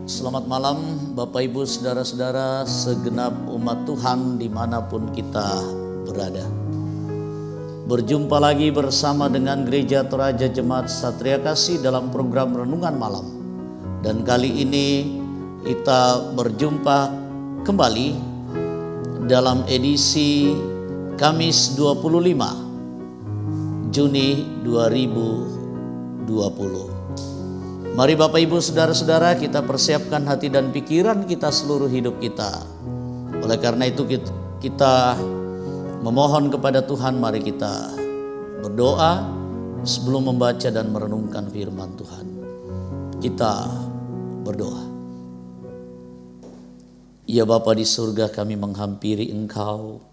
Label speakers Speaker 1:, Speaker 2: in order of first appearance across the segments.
Speaker 1: Selamat malam Bapak Ibu Saudara-saudara segenap umat Tuhan dimanapun kita berada. Berjumpa lagi bersama dengan Gereja Toraja Jemaat Satria Kasih dalam program Renungan Malam. Dan kali ini kita berjumpa kembali dalam edisi Kamis 25 Juni 2020. Mari Bapak Ibu Saudara-saudara kita persiapkan hati dan pikiran kita seluruh hidup kita. Oleh karena itu kita memohon kepada Tuhan, mari kita berdoa sebelum membaca dan merenungkan firman Tuhan. Kita berdoa. Ya Bapa di surga, kami menghampiri Engkau.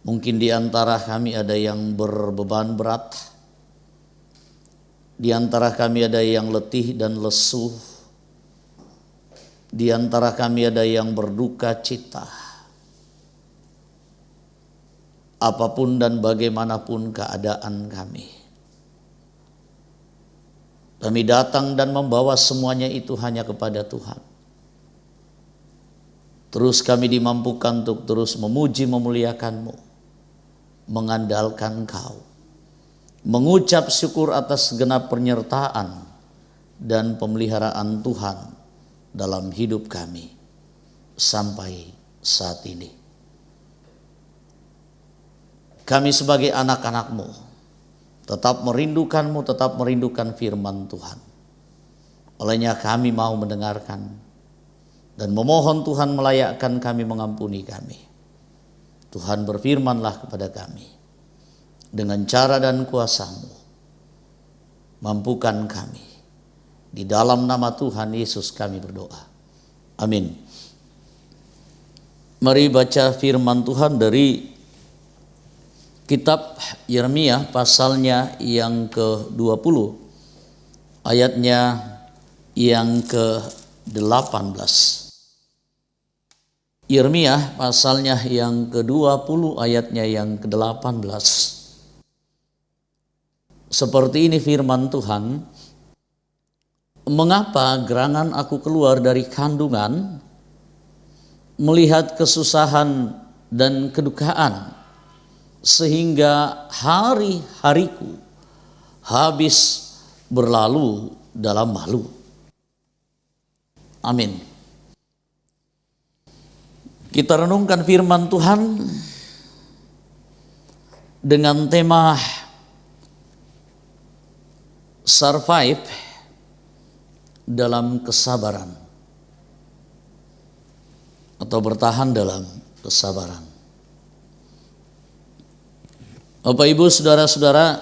Speaker 1: Mungkin di antara kami ada yang berbeban berat. Di antara kami ada yang letih dan lesu. Di antara kami ada yang berduka cita. Apapun dan bagaimanapun keadaan kami datang dan membawa semuanya itu hanya kepada Tuhan. Terus kami dimampukan untuk terus memuji memuliakan-Mu, mengandalkan Engkau, mengucap syukur atas segenap penyertaan dan pemeliharaan Tuhan dalam hidup kami sampai saat ini. Kami sebagai anak-anak-Mu tetap merindukan-Mu, tetap merindukan firman Tuhan. Olehnya kami mau mendengarkan dan memohon Tuhan melayakkan kami, mengampuni kami. Tuhan berfirmanlah kepada kami. Dengan cara dan kuasa-Mu, mampukan kami. Di dalam nama Tuhan Yesus kami berdoa. Amin. Mari baca firman Tuhan dari kitab Yeremia pasalnya yang ke-20. Ayatnya yang ke-18. Yeremia pasalnya yang ke-20 ayatnya yang ke-18. Seperti ini firman Tuhan, mengapa gerangan aku keluar dari kandungan, melihat kesusahan dan kedukaan, sehingga hari-hariku habis berlalu dalam malu. Amin. Kita renungkan firman Tuhan dengan tema survive dalam kesabaran atau bertahan dalam kesabaran. Bapak Ibu Saudara-saudara,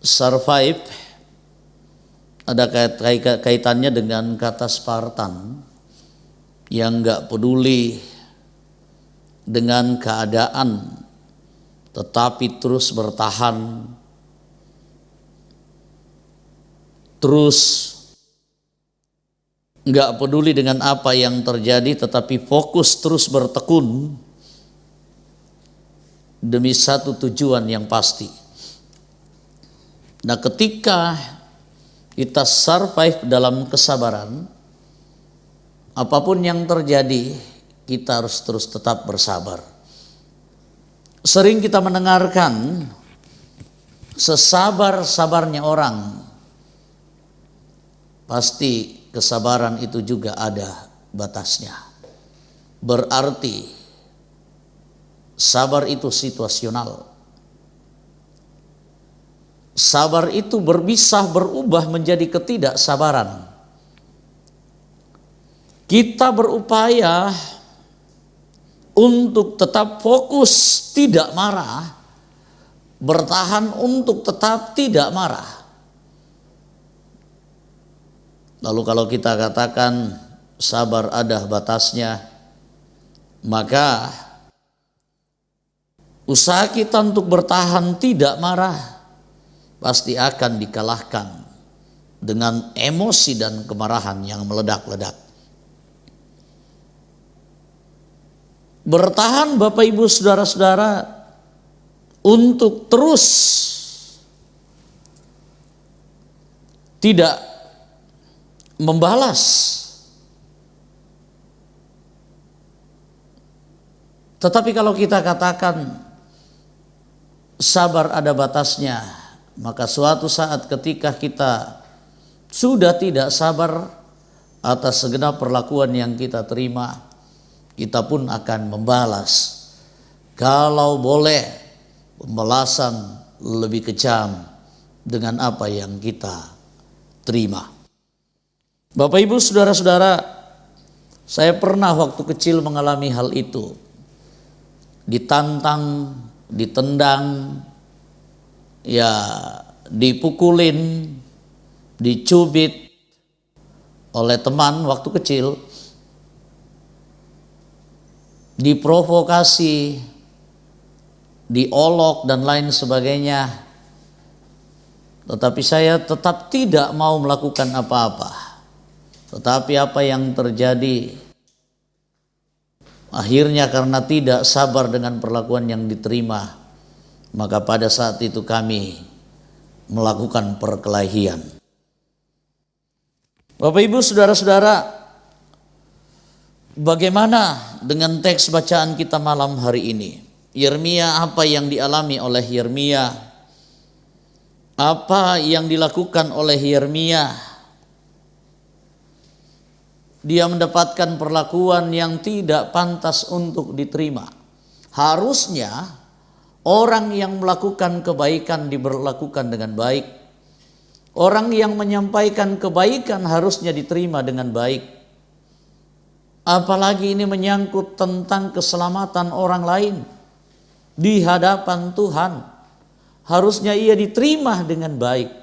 Speaker 1: survive ada kaitannya dengan kata Spartan yang gak peduli dengan keadaan tetapi terus bertahan, terus gak peduli dengan apa yang terjadi, tetapi fokus terus bertekun demi satu tujuan yang pasti. Nah, ketika kita survive dalam kesabaran, apapun yang terjadi, kita harus terus tetap bersabar. Sering kita mendengarkan sesabar-sabarnya orang, pasti kesabaran itu juga ada batasnya. Berarti sabar itu situasional. Sabar itu bisa berubah menjadi ketidaksabaran. Kita berupaya untuk tetap fokus tidak marah, bertahan untuk tetap tidak marah. Lalu kalau kita katakan sabar ada batasnya, maka usaha kita untuk bertahan tidak marah pasti akan dikalahkan dengan emosi dan kemarahan yang meledak-ledak. Bertahan Bapak Ibu Saudara-saudara untuk terus tidak membalas. Tetapi kalau kita katakan sabar ada batasnya, maka suatu saat ketika kita sudah tidak sabar atas segenap perlakuan yang kita terima, kita pun akan membalas. Kalau boleh, pembalasan lebih kejam dengan apa yang kita terima. Bapak Ibu saudara-saudara, saya pernah waktu kecil mengalami hal itu. Ditantang, ditendang, ya dipukulin, dicubit oleh teman waktu kecil, diprovokasi, diolok dan lain sebagainya. Tetapi saya tetap tidak mau melakukan apa-apa. Tetapi apa yang terjadi, akhirnya karena tidak sabar dengan perlakuan yang diterima, maka pada saat itu kami melakukan perkelahian. Bapak Ibu saudara-saudara, bagaimana dengan teks bacaan kita malam hari ini? Yeremia, apa yang dialami oleh Yeremia? Apa yang dilakukan oleh Yeremia? Dia mendapatkan perlakuan yang tidak pantas untuk diterima. Harusnya orang yang melakukan kebaikan diberlakukan dengan baik. Orang yang menyampaikan kebaikan harusnya diterima dengan baik. Apalagi ini menyangkut tentang keselamatan orang lain di hadapan Tuhan. Harusnya ia diterima dengan baik.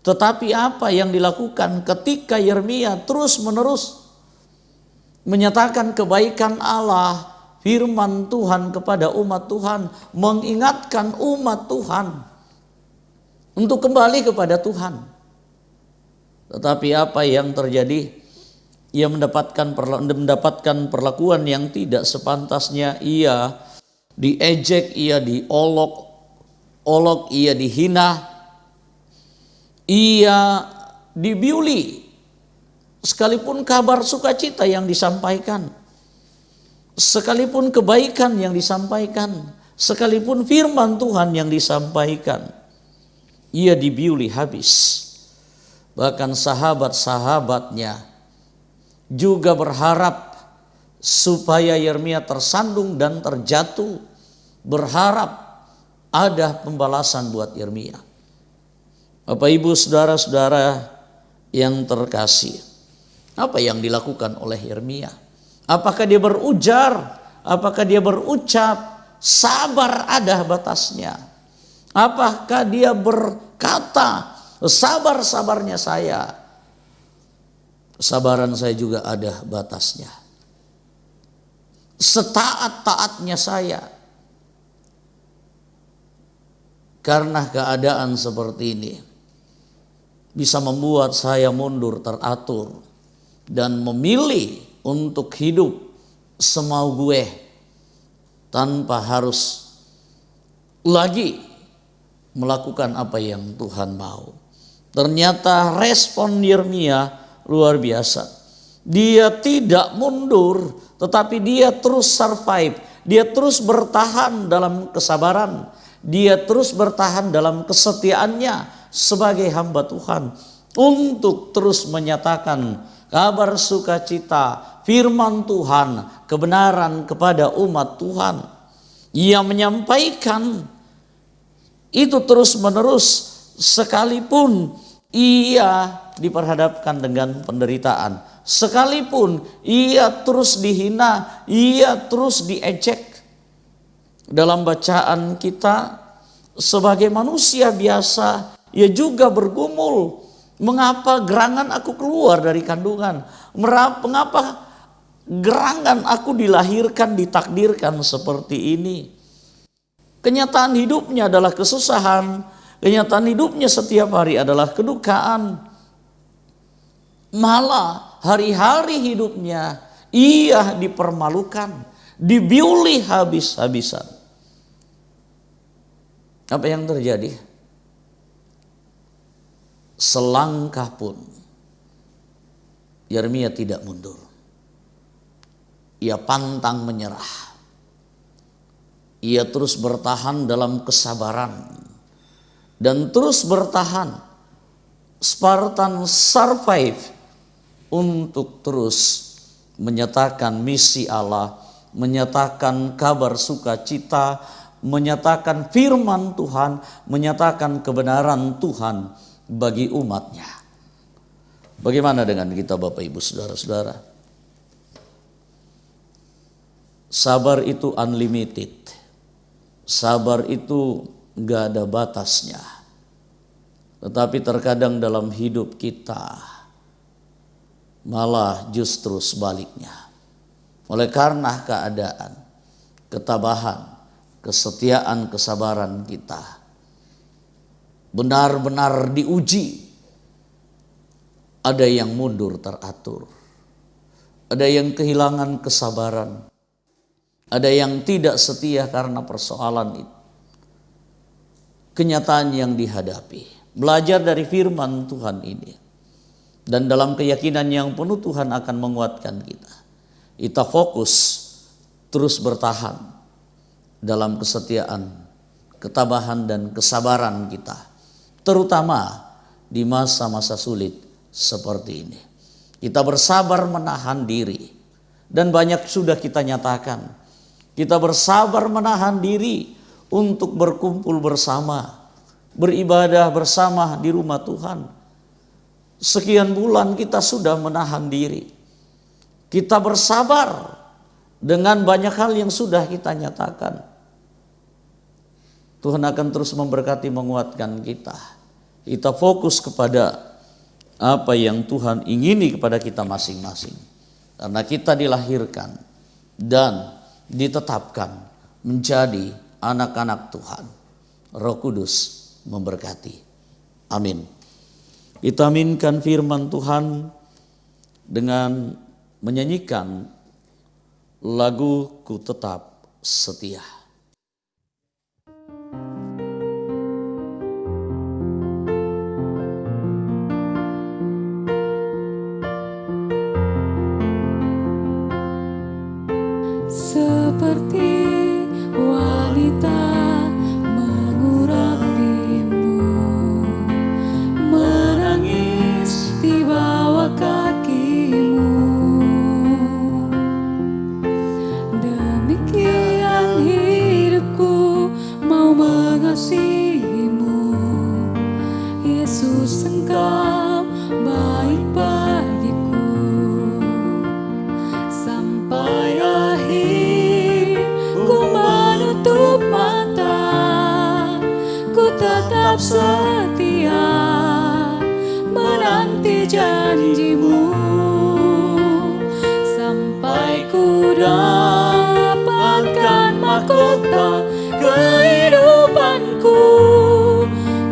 Speaker 1: Tetapi apa yang dilakukan ketika Yeremia terus-menerus menyatakan kebaikan Allah, firman Tuhan kepada umat Tuhan, mengingatkan umat Tuhan untuk kembali kepada Tuhan. Tetapi apa yang terjadi? Ia mendapatkan perlakuan yang tidak sepantasnya. Ia diejek, ia diolok, ia dihina, ia dibiuli. Sekalipun kabar sukacita yang disampaikan, sekalipun kebaikan yang disampaikan, sekalipun firman Tuhan yang disampaikan, ia dibiuli habis. Bahkan sahabat-sahabatnya juga berharap supaya Yeremia tersandung dan terjatuh, berharap ada pembalasan buat Yeremia. Bapak Ibu saudara-saudara yang terkasih, apa yang dilakukan oleh Yeremia? Apakah dia berujar? Apakah dia berucap sabar ada batasnya? Apakah dia berkata sabar-sabarnya saya? Kesabaran saya juga ada batasnya. Setaat-taatnya saya. Karena keadaan seperti ini bisa membuat saya mundur teratur dan memilih untuk hidup semau gue tanpa harus lagi melakukan apa yang Tuhan mau. Ternyata respon Yeremia luar biasa. Dia tidak mundur, tetapi dia terus survive. Dia terus bertahan dalam kesabaran. Dia terus bertahan dalam kesetiaannya sebagai hamba Tuhan untuk terus menyatakan kabar sukacita, firman Tuhan, kebenaran kepada umat Tuhan. Ia menyampaikan itu terus-menerus sekalipun ia diperhadapkan dengan penderitaan, sekalipun ia terus dihina, ia terus diejek. Dalam bacaan kita sebagai manusia biasa, ia juga bergumul, mengapa gerangan aku keluar dari kandungan? Mengapa gerangan aku dilahirkan, ditakdirkan seperti ini? Kenyataan hidupnya adalah kesusahan, kenyataan hidupnya setiap hari adalah kedukaan. Malah hari-hari hidupnya ia dipermalukan, dibiuli habis-habisan. Apa yang terjadi? selangkah pun Yeremia tidak mundur. Ia pantang menyerah. Ia terus bertahan dalam kesabaran dan terus bertahan. Spartan survive untuk terus menyatakan misi Allah, menyatakan kabar sukacita, menyatakan firman Tuhan, menyatakan kebenaran Tuhan bagi umatnya. Bagaimana dengan kita Bapak Ibu Saudara-saudara? Sabar itu unlimited. Sabar itu gak ada batasnya. Tetapi terkadang dalam hidup kita malah justru sebaliknya. Oleh karena keadaan, ketabahan, kesetiaan, kesabaran kita benar-benar diuji. Ada yang mundur teratur. Ada yang kehilangan kesabaran. Ada yang tidak setia karena persoalan itu. Kenyataan yang dihadapi. Belajar dari firman Tuhan ini. Dan dalam keyakinan yang penuh Tuhan akan menguatkan kita. Kita fokus terus bertahan dalam kesetiaan, ketabahan dan kesabaran kita. Terutama di masa-masa sulit seperti ini. Kita bersabar menahan diri. Dan banyak sudah kita nyatakan. Kita bersabar menahan diri untuk berkumpul bersama, beribadah bersama di rumah Tuhan. Sekian bulan kita sudah menahan diri. Kita bersabar dengan banyak hal yang sudah kita nyatakan. Tuhan akan terus memberkati, menguatkan kita. Kita fokus kepada apa yang Tuhan ingini kepada kita masing-masing. Karena kita dilahirkan dan ditetapkan menjadi anak-anak Tuhan. Roh Kudus memberkati. Amin. Kita aminkan firman Tuhan dengan menyanyikan lagu Ku Tetap Setia.
Speaker 2: Seperti wanita mengurapimu, menangis di bawah kakimu. Demikian hidupku mau mengasihimu, Yesus Engkau baik bagiku. Sampai akhir ku menutup mata, ku tetap setia menanti janjimu. Sampai ku dapatkan mahkota kehidupanku,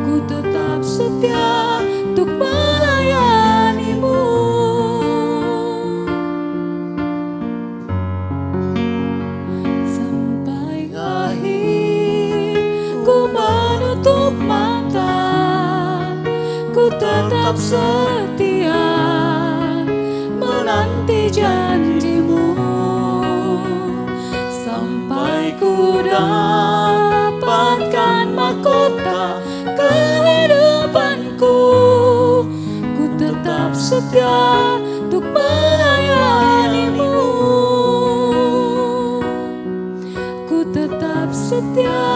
Speaker 2: ku tetap setia untuk melayanimu. Sampai akhir ku menutup mata, ku tetap setia menanti janjimu. Sampai ku dapatkan mahkota kehidupanku, ku tetap setia untuk melayanimu. Ku tetap setia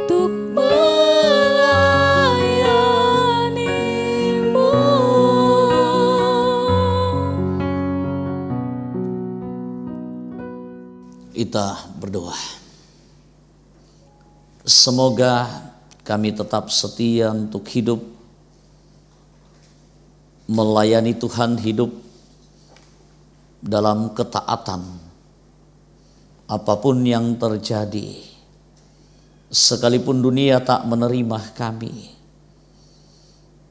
Speaker 2: untuk melayanimu.
Speaker 1: Kita berdoa. Semoga kami tetap setia untuk hidup melayani Tuhan, hidup dalam ketaatan apapun yang terjadi. Sekalipun dunia tak menerima kami,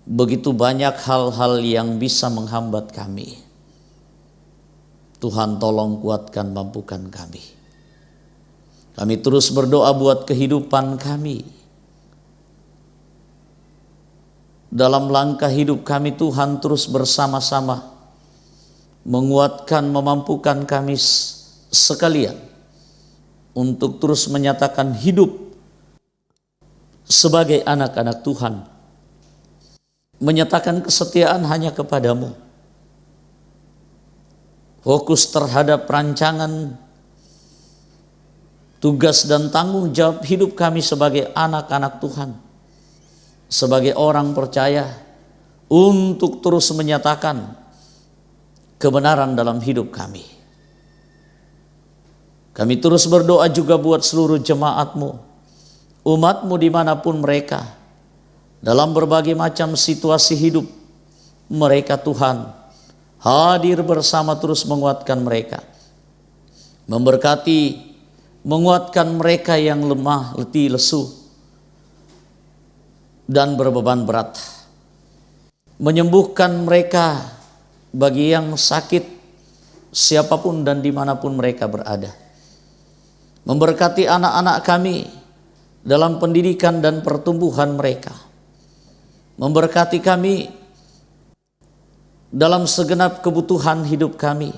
Speaker 1: begitu banyak hal-hal yang bisa menghambat kami. Tuhan tolong kuatkan, mampukan kami. Kami terus berdoa buat kehidupan kami. dalam langkah hidup kami Tuhan terus bersama-sama menguatkan, memampukan kami sekalian untuk terus menyatakan hidup sebagai anak-anak Tuhan, menyatakan kesetiaan hanya kepadamu, fokus terhadap rancangan, tugas dan tanggung jawab hidup kami sebagai anak-anak Tuhan, sebagai orang percaya, untuk terus menyatakan kebenaran dalam hidup kami. Kami terus berdoa juga buat seluruh jemaat-Mu, umat-Mu dimanapun mereka, dalam berbagai macam situasi hidup mereka Tuhan, hadir bersama terus menguatkan mereka, memberkati, menguatkan mereka yang lemah, letih, lesu, dan berbeban berat, menyembuhkan mereka bagi yang sakit, siapapun dan dimanapun mereka berada, memberkati anak-anak kami dalam pendidikan dan pertumbuhan mereka, memberkati kami dalam segenap kebutuhan hidup kami.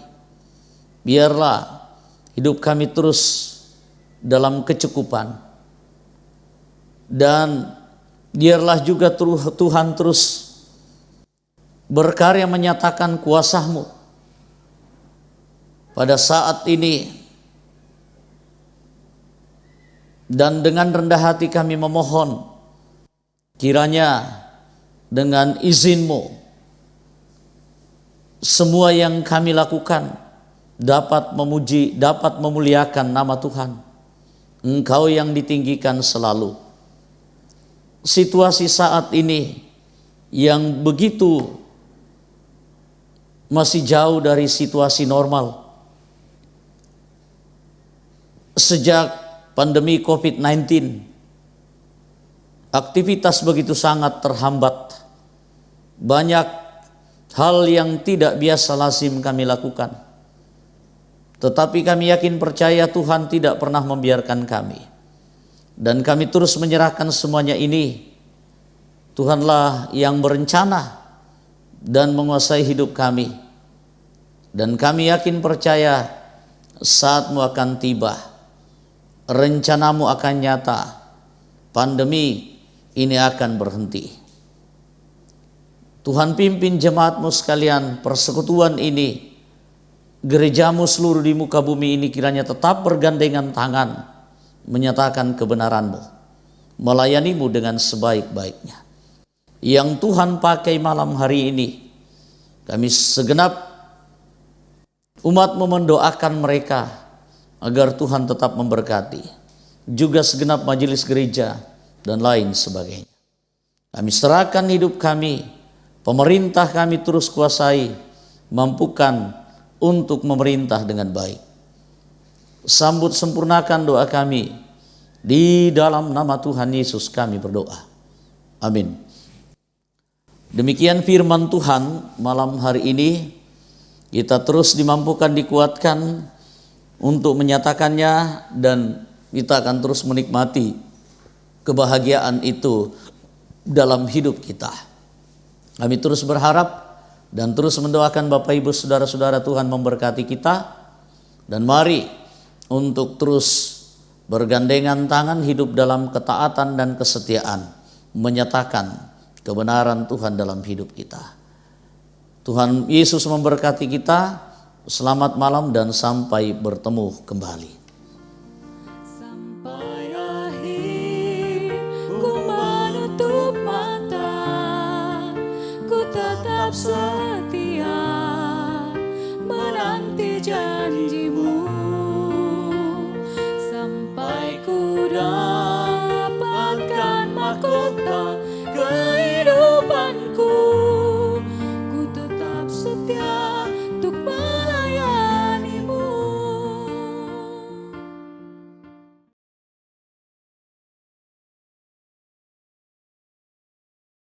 Speaker 1: Biarlah hidup kami terus dalam kecukupan, dan biarlah juga Tuhan terus berkarya menyatakan kuasa-Mu pada saat ini. Dan dengan rendah hati kami memohon, kiranya dengan izin-Mu semua yang kami lakukan dapat memuji, dapat memuliakan nama Tuhan. Engkau yang ditinggikan selalu. Situasi saat ini yang begitu masih jauh dari situasi normal. Sejak pandemi COVID-19, aktivitas begitu sangat terhambat. Banyak hal yang tidak biasa lazim kami lakukan. Tetapi kami yakin percaya Tuhan tidak pernah membiarkan kami. Dan kami terus menyerahkan semuanya ini. Tuhanlah yang berencana dan menguasai hidup kami. Dan kami yakin percaya saat-Mu akan tiba. Rencana-Mu akan nyata. Pandemi ini akan berhenti. Tuhan pimpin jemaat-Mu sekalian, persekutuan ini, gereja-Mu seluruh di muka bumi ini kiranya tetap bergandengan tangan menyatakan kebenaran-Mu, melayani-Mu dengan sebaik-baiknya. Yang Tuhan pakai malam hari ini, kami segenap umat-Mu mendoakan mereka agar Tuhan tetap memberkati, juga segenap majelis gereja dan lain sebagainya. Kami serahkan hidup kami, pemerintah kami terus kuasai, mampukan untuk memerintah dengan baik. Sambut sempurnakan doa kami, di dalam nama Tuhan Yesus kami berdoa. Amin. Demikian firman Tuhan malam hari ini. Kita terus dimampukan, dikuatkan untuk menyatakannya, dan kita akan terus menikmati kebahagiaan itu dalam hidup kita. Kami terus berharap dan terus mendoakan Bapak Ibu Saudara-saudara Tuhan memberkati kita, dan mari untuk terus bergandengan tangan hidup dalam ketaatan dan kesetiaan, menyatakan kebenaran Tuhan dalam hidup kita. Tuhan Yesus memberkati kita. Selamat malam dan sampai bertemu kembali.